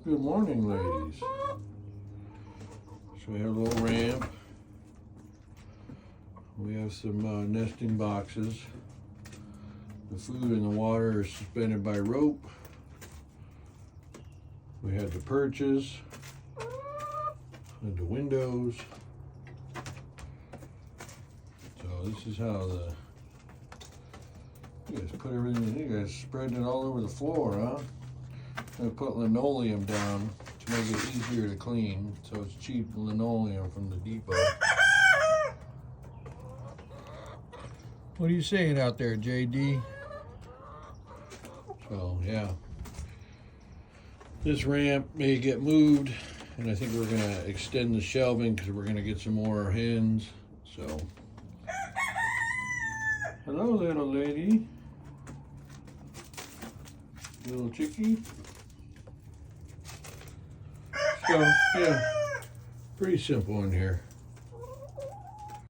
Good morning, ladies. So we have a little ramp. We have some nesting boxes. The food and the water is suspended by rope. We have the perches and the windows. So this is how you guys put everything, you guys spreading it all over the floor, huh? I put linoleum down to make it easier to clean. So it's cheap linoleum from the depot. What are you saying out there, JD? So yeah, this ramp may get moved, and I think we're gonna extend the shelving because we're gonna get some more hens. So, hello, little lady, little chickie. So yeah, pretty simple in here.